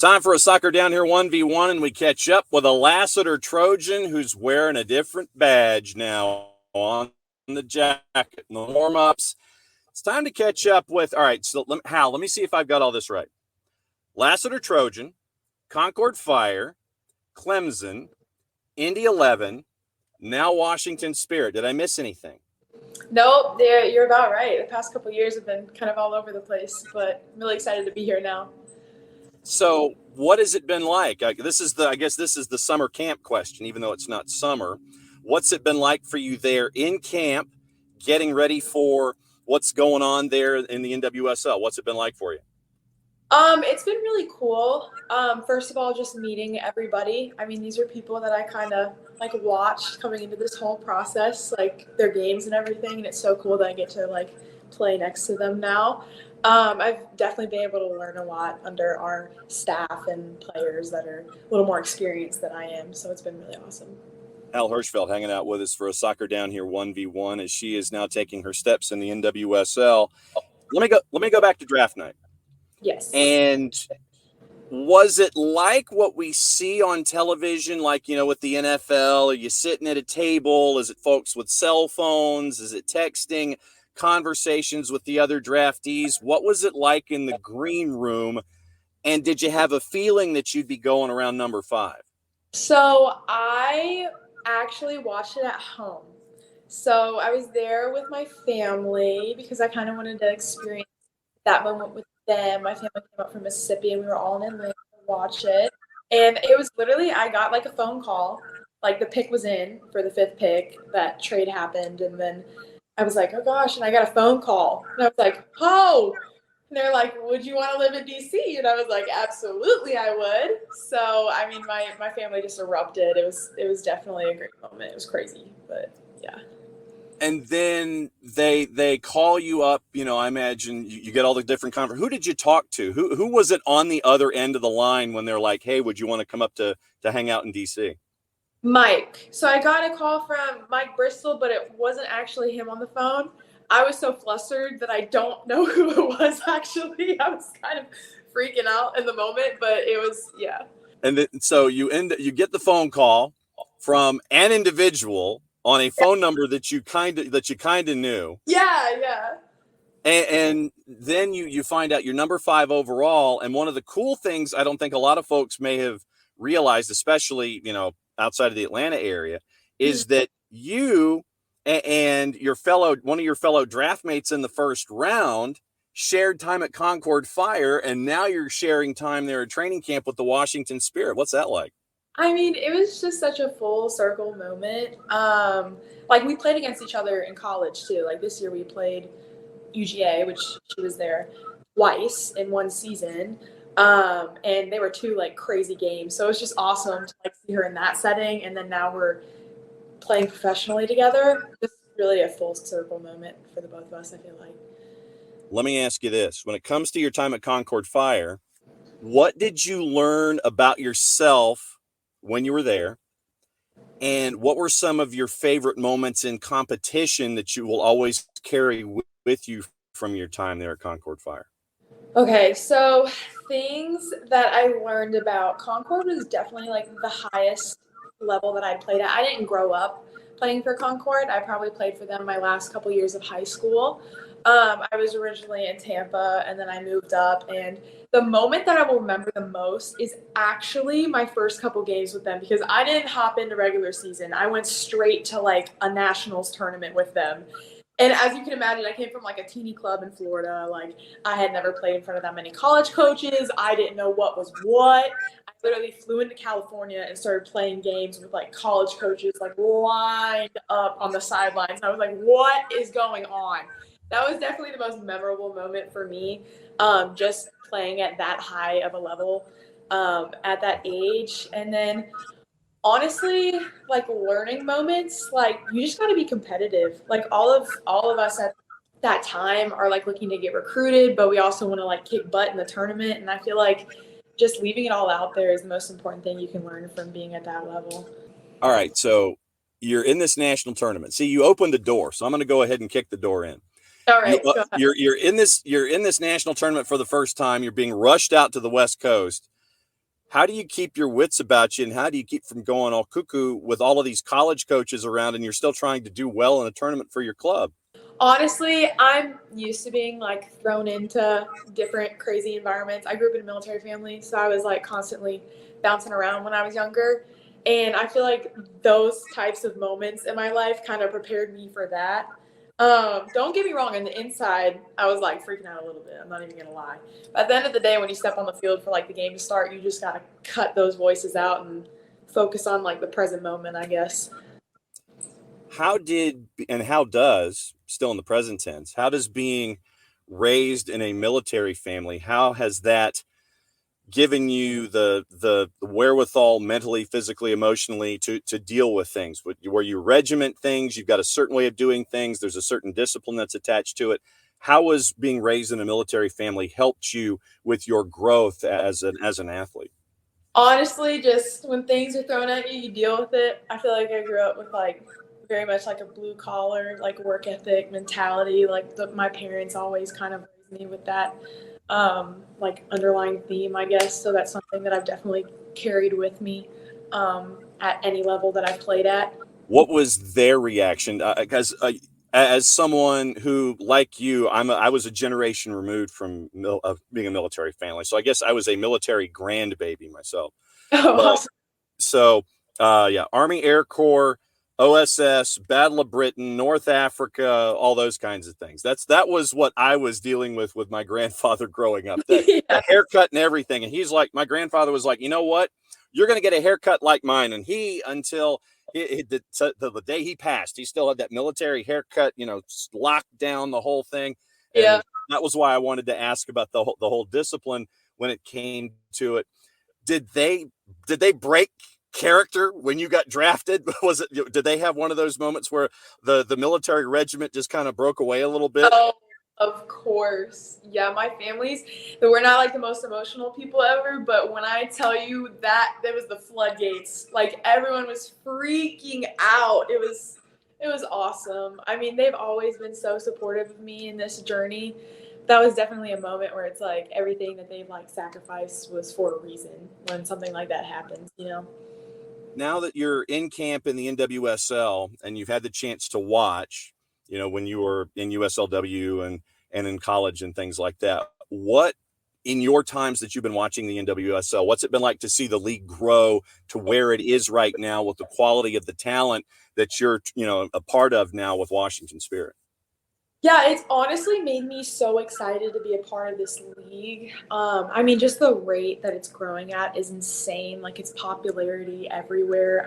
Time for a Soccer Down Here 1v1, and we catch up with a Lassiter Trojan who's wearing a different badge now on the jacket. In the warm-ups. It's time to catch up with, all right, so Hal, let me see if I've got all this right. Lassiter Trojan, Concorde Fire, Clemson, Indy 11, now Washington Spirit. Did I miss anything? Nope, you're about right. The past couple of years have been kind of all over the place, but I'm really excited to be here now. So what has it been like? I guess this is the summer camp question, even though it's not summer. What's it been like for you there in camp, getting ready for what's going on there in the NWSL? What's it been like for you? It's been really cool. First of all, just meeting everybody. I mean, these are people that I kind of like watched coming into this whole process, like their games and everything. And it's so cool that I get to like play next to them now. I've definitely been able to learn a lot under our staff and players that are a little more experienced than I am. So it's been really awesome. Hal Hershfelt hanging out with us for a Soccer Down Here 1v1 as she is now taking her steps in the NWSL. Let me go back to draft night. Yes. And was it like what we see on television, like, with the NFL? Are you sitting at a table? Is it folks with cell phones? Is it texting? Conversations with the other draftees? What was it like in the green room? And did you have a feeling that you'd be going around number 5? So I actually watched it at home. So I was there with my family because I kind of wanted to experience that moment with them. My family came up from Mississippi and we were all in Atlanta to watch it. And it was literally, I got like a phone call, like the pick was in for the 5th pick, that trade happened. And then I was like, oh gosh, and I got a phone call. And I was like, oh, and they're like, would you want to live in DC? And I was like, absolutely I would. So, I mean, my family just erupted. It was definitely a great moment. It was crazy, but yeah. And then they call you up, I imagine you get all the different conversations. Who did you talk to? Who was it on the other end of the line when they're like, hey, would you want to come up to hang out in DC? Mike. So I got a call from Mike Bristol, but it wasn't actually him on the phone. I was so flustered that I don't know who it was actually. I was kind of freaking out in the moment, but it was, yeah. And then, so you get the phone call from an individual on a phone number that you kind of knew. Yeah. And then you find out you're number 5 overall. And one of the cool things I don't think a lot of folks may have realized, especially, outside of the Atlanta area, is that you and one of your fellow draft mates in the first round shared time at Concorde Fire, and now you're sharing time there at training camp with the Washington Spirit. What's that like? I mean, it was just such a full circle moment. Like we played against each other in college too. Like this year we played UGA, which she was there twice in one season. And they were 2 like crazy games. So it was just awesome to like see her in that setting. And then now we're playing professionally together. Just really a full circle moment for the both of us, I feel like. Let me ask you this. When it comes to your time at Concorde Fire, what did you learn about yourself when you were there? And what were some of your favorite moments in competition that you will always carry with you from your time there at Concorde Fire? Okay, so things that I learned about Concorde was definitely like the highest level that I played at. I didn't grow up playing for Concorde. I probably played for them my last couple years of high school. I was originally in Tampa and then I moved up, and the moment that I will remember the most is actually my first couple games with them, because I didn't hop into regular season. I went straight to like a nationals tournament with them. And as you can imagine, I came from like a teeny club in Florida. Like I had never played in front of that many college coaches. I didn't know what was what. I literally flew into California and started playing games with like college coaches, like lined up on the sidelines. I was like, what is going on? That was definitely the most memorable moment for me. Just playing at that high of a level at that age. And then honestly, like learning moments, like you just got to be competitive. Like all of us at that time are like looking to get recruited, but we also want to like kick butt in the tournament. And I feel like just leaving it all out there is the most important thing you can learn from being at that level. All right. So you're in this national tournament. See, you opened the door, so I'm going to go ahead and kick the door in. All right. You're in this national tournament for the first time. You're being rushed out to the West Coast. How do you keep your wits about you, and how do you keep from going all cuckoo with all of these college coaches around and you're still trying to do well in a tournament for your club? Honestly, I'm used to being like thrown into different crazy environments. I grew up in a military family, so I was like constantly bouncing around when I was younger. And I feel like those types of moments in my life kind of prepared me for that. Don't get me wrong, on the inside, I was like freaking out a little bit. I'm not even gonna lie. But at the end of the day, when you step on the field for like the game to start, you just gotta cut those voices out and focus on like the present moment, I guess. How did and how does, still in the present tense, how does being raised in a military family, how has that given you the wherewithal mentally, physically, emotionally to deal with things? Where you regiment things, you've got a certain way of doing things, there's a certain discipline that's attached to it. How has being raised in a military family helped you with your growth as an athlete? Honestly, just when things are thrown at you, you deal with it. I feel like I grew up with like very much like a blue collar, like work ethic mentality. Like my parents always kind of raised me with that like underlying theme, I guess. So that's something that I've definitely carried with me at any level that I've played at. What was their reaction? Because as someone who, like you, I was a generation removed from being a military family, so I guess I was a military grandbaby myself. Oh, But awesome. so, yeah, Army Air Corps, OSS, Battle of Britain, North Africa, all those kinds of things. That was what I was dealing with my grandfather growing up. The Yeah. haircut and everything. And he's like, my grandfather was like, you know what? You're going to get a haircut like mine. And he, until the day he passed, he still had that military haircut, locked down the whole thing. Yeah. And that was why I wanted to ask about the whole discipline when it came to it. Did they break character when you got drafted? Did they have one of those moments where the military regiment just kind of broke away a little bit? Oh, of course. Yeah, my family's, we're not like the most emotional people ever, but when I tell you that there was the floodgates, like everyone was freaking out. It was awesome. I mean, they've always been so supportive of me in this journey. That was definitely a moment where it's like everything that they've like sacrificed was for a reason when something like that happens. Now that you're in camp in the NWSL and you've had the chance to watch, when you were in USLW and in college and things like that, what in your times that you've been watching the NWSL, what's it been like to see the league grow to where it is right now with the quality of the talent that you're, a part of now with Washington Spirit? Yeah, it's honestly made me so excited to be a part of this league. I mean, just the rate that it's growing at is insane. Like its popularity everywhere.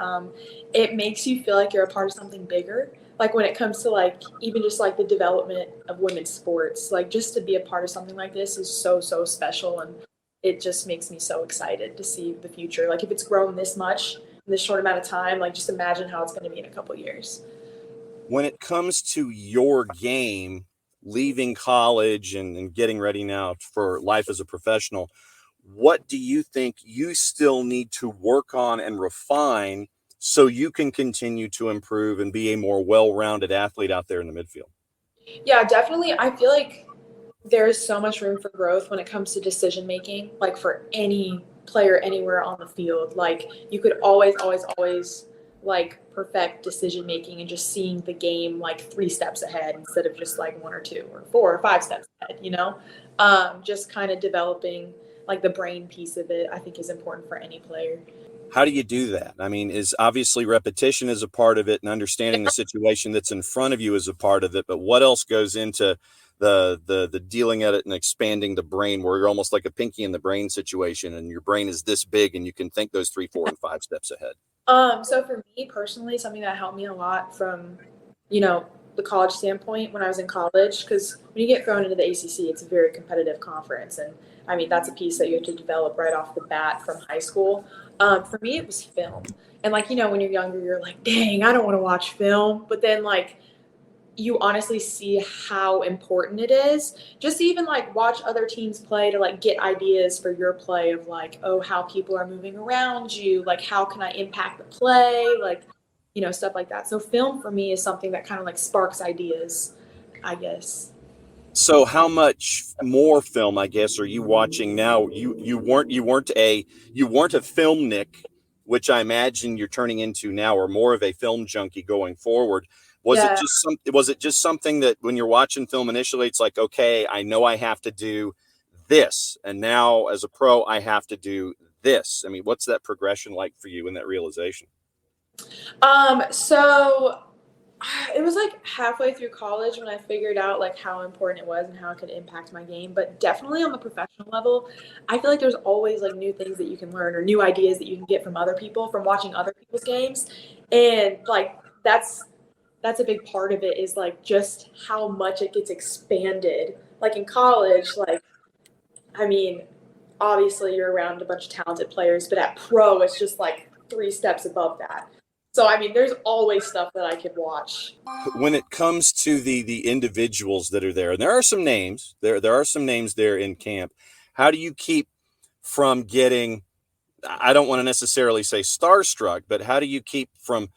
It makes you feel like you're a part of something bigger. Like when it comes to like even just like the development of women's sports, like just to be a part of something like this is so, so special. And it just makes me so excited to see the future. Like if it's grown this much in this short amount of time, like just imagine how it's going to be in a couple of years. When it comes to your game, leaving college and getting ready now for life as a professional, what do you think you still need to work on and refine so you can continue to improve and be a more well-rounded athlete out there in the midfield? Yeah, definitely. I feel like there's so much room for growth when it comes to decision making, like for any player anywhere on the field. Like you could always, always, always like perfect decision making and just seeing the game like 3 steps ahead instead of just like 1 or 2 or 4 or 5 steps ahead. Just kind of developing like the brain piece of it, I think is important for any player. How do you do that? I mean, is obviously repetition is a part of it and understanding the situation that's in front of you is a part of it, but what else goes into the dealing at it and expanding the brain where you're almost like a pinky in the brain situation and your brain is this big and you can think those 3, 4, and 5 steps ahead? So for me personally, something that helped me a lot from, the college standpoint when I was in college, because when you get thrown into the ACC, it's a very competitive conference. And I mean, that's a piece that you have to develop right off the bat from high school. For me, it was film. And like, when you're younger, you're like, dang, I don't want to watch film. But then like, you honestly see how important it is just to even like watch other teams play to like get ideas for your play of like, oh, how people are moving around you, like how can I impact the play, like stuff like that. So film for me is something that kind of like sparks ideas, I guess. So how much more film, I guess, are you watching now? You weren't a film Nick, which I imagine you're turning into now, or more of a film junkie going forward. Yeah. Was it just something that when you're watching film initially, it's like, okay, I know I have to do this, and now as a pro, I have to do this. I mean, what's that progression like for you in that realization? So it was like halfway through college when I figured out like how important it was and how it could impact my game. But definitely on the professional level, I feel like there's always like new things that you can learn or new ideas that you can get from other people from watching other people's games. And like that's a big part of it is like just how much it gets expanded. Like in college, like I mean, obviously you're around a bunch of talented players, but at pro it's just like three steps above that. So I mean, there's always stuff that I could watch. When it comes to the individuals that are there, and there are some names, there are some names there in camp. How do you keep from getting, I don't want to necessarily say starstruck, but how do you keep from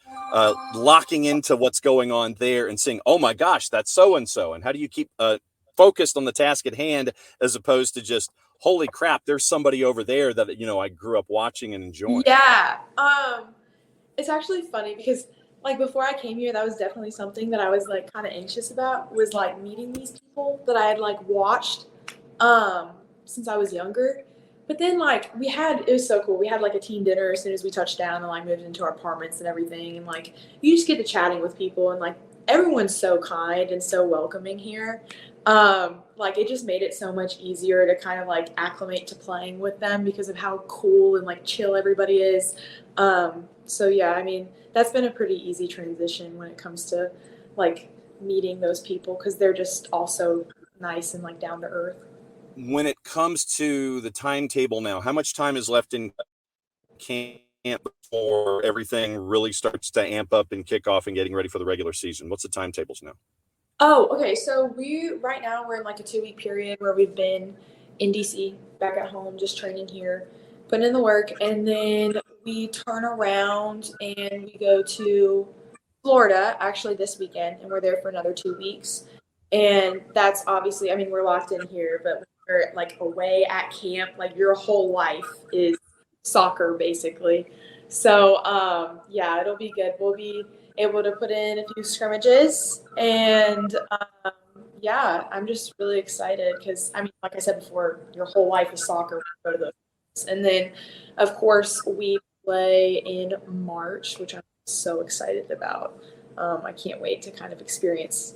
locking into what's going on there and saying, oh my gosh, that's so and so? And how do you keep focused on the task at hand as opposed to just, holy crap, there's somebody over there that I grew up watching and enjoying? Yeah. It's actually funny because like before I came here, that was definitely something that I was like kind of anxious about was like meeting these people that I had like watched um since I was younger. But then like it was so cool. We had like a team dinner as soon as we touched down and like moved into our apartments and everything. And like you just get to chatting with people and like everyone's so kind and so welcoming here. Like it just made it so much easier to kind of like acclimate to playing with them because of how cool and like chill everybody is. So yeah, I mean, that's been a pretty easy transition when it comes to like meeting those people because they're just also nice and like down to earth. When it comes to the timetable now, how much time is left in camp before everything really starts to amp up and kick off and getting ready for the regular season? What's the timetables now? Oh, okay. So we right now we're in like a 2 week period where we've been in DC, back at home, just training here, putting in the work, and then we turn around and we go to Florida actually this weekend, and we're there for another 2 weeks. And that's obviously, I mean, we're locked in here, but when you're like away at camp, like your whole life is soccer basically. So yeah, it'll be good. We'll be able to put in a few scrimmages, and yeah, I'm just really excited because I mean, like I said before, your whole life is soccer. When you go to those, and then of course we play in March, which I'm so excited about. I can't wait to kind of experience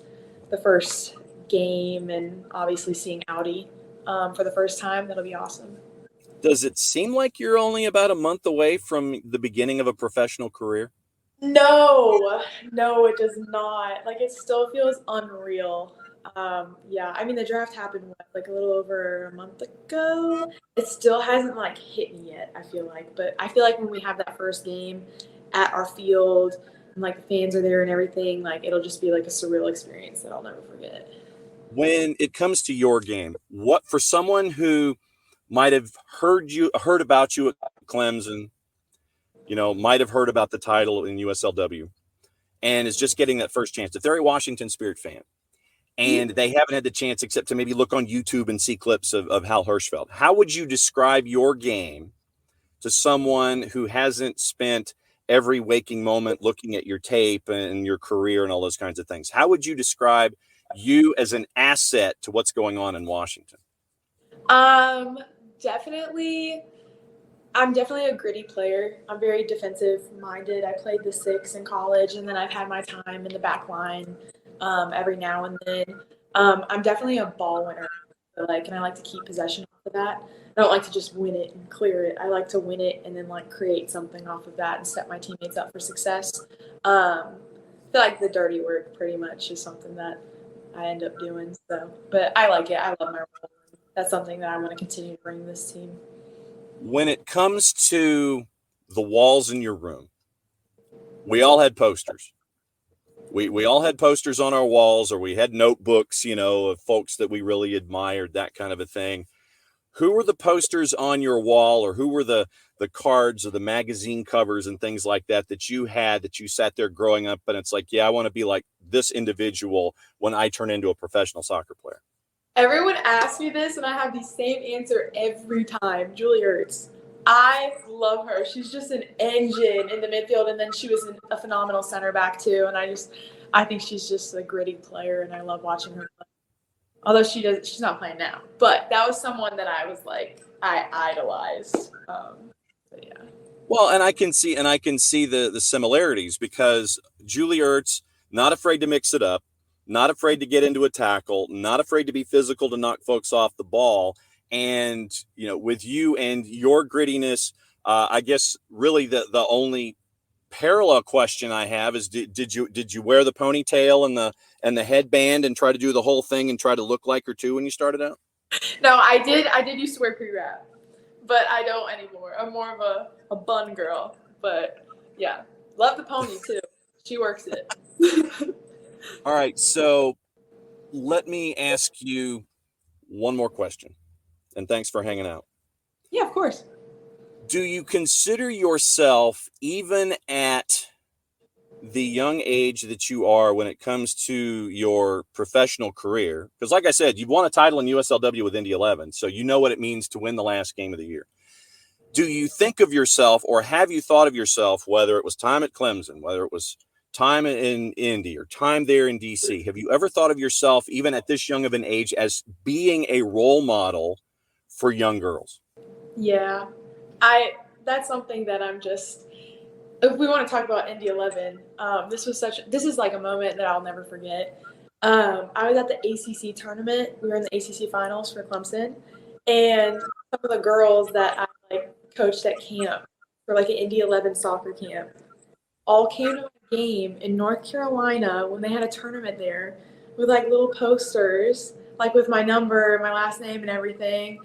the first game and obviously seeing Audi for the first time. That'll be awesome. Does it seem like you're only about a month away from the beginning of a professional career? No, no, it does not. Like it still feels unreal. Yeah, I mean the draft happened what, like a little over a month ago. It still hasn't like hit me yet, I feel like. But I feel like when we have that first game at our field and like the fans are there and everything, like it'll just be like a surreal experience that I'll never forget. When it comes to your game, what for someone who might have heard about you at Clemson, might have heard about the title in USLW and is just getting that first chance. If they're a Washington Spirit fan and they haven't had the chance except to maybe look on YouTube and see clips of Hal Hershfelt, how would you describe your game to someone who hasn't spent every waking moment looking at your tape and your career and all those kinds of things? How would you describe you as an asset to what's going on in Washington? Um, definitely. I'm definitely a gritty player. I'm very defensive minded. I played the six in college, and then I've had my time in the back line every now and then. I'm definitely a ball winner, and I like to keep possession off of that. I don't like to just win it and clear it. I like to win it and then like create something off of that and set my teammates up for success. I feel like the dirty work pretty much is something that I end up doing. So, but I like it. I love my role. That's something that I want to continue to bring this team. When it comes to the walls in your room, we all had posters. We all had posters on our walls, or we had notebooks, of folks that we really admired, that kind of a thing. Who were the posters on your wall, or who were the cards or the magazine covers and things like that you had that you sat there growing up and it's like, yeah, I want to be like this individual when I turn into a professional soccer player? Everyone asks me this, and I have the same answer every time. Julie Ertz. I love her. She's just an engine in the midfield, and then she was a phenomenal center back too. And I think she's just a gritty player, and I love watching her play. Although she's not playing now. But that was someone that I was like, I idolized. But yeah. Well, and I can see the similarities because Julie Ertz, not afraid to mix it up, not afraid to get into a tackle, not afraid to be physical to knock folks off the ball. And, with you and your grittiness, I guess really the only parallel question I have is did you wear the ponytail and the headband and try to do the whole thing and try to look like her too when you started out? No, I did used to wear pre-wrap, but I don't anymore. I'm more of a bun girl. But yeah, love the pony too. She works it. All right, so let me ask you one more question, and thanks for hanging out. Yeah, of course. Do you consider yourself, even at the young age that you are when it comes to your professional career, because like I said, you've won a title in USLW with Indy 11, so you know what it means to win the last game of the year. Do you think of yourself, or have you thought of yourself, whether it was time at Clemson, whether it was time in Indy or time there in DC, have you ever thought of yourself, even at this young of an age, as being a role model for young girls? Yeah, that's something that I'm just, if we want to talk about Indy 11, this is like a moment that I'll never forget. I was at the ACC tournament. We were in the ACC finals for Clemson, and some of the girls that I coached at camp for an Indy 11 soccer camp all came to a game in North Carolina when they had a tournament there with little posters, with my number, my last name, and everything.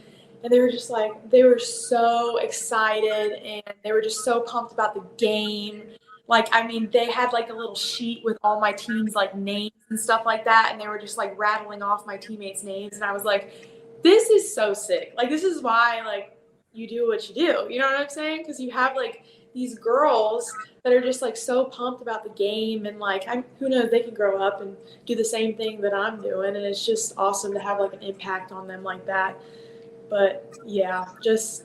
And they were just they were so excited, and they were just so pumped about the game. They had a little sheet with all my team's names and stuff like that, and they were just rattling off my teammates' names, and I was like, this is so sick. This is why you do what you do. You know what I'm saying? Because you have these girls that are just so pumped about the game, and who knows, they can grow up and do the same thing that I'm doing, and it's just awesome to have an impact on them like that. But yeah, just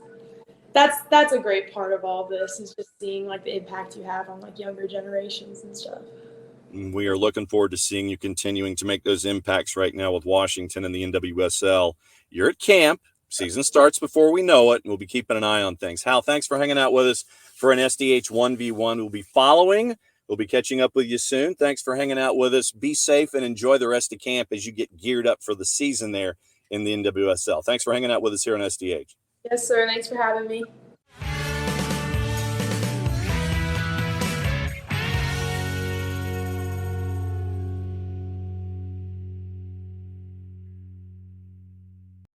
that's a great part of all this, is just seeing the impact you have on younger generations and stuff. We are looking forward to seeing you continuing to make those impacts right now with Washington and the NWSL. You're at camp. Season starts before we know it, and we'll be keeping an eye on things. Hal, thanks for hanging out with us for an SDH 1v1. We'll be following. We'll be catching up with you soon. Thanks for hanging out with us. Be safe and enjoy the rest of camp as you get geared up for the season there in the NWSL. Thanks for hanging out with us here on SDH. Yes, sir. Thanks for having me.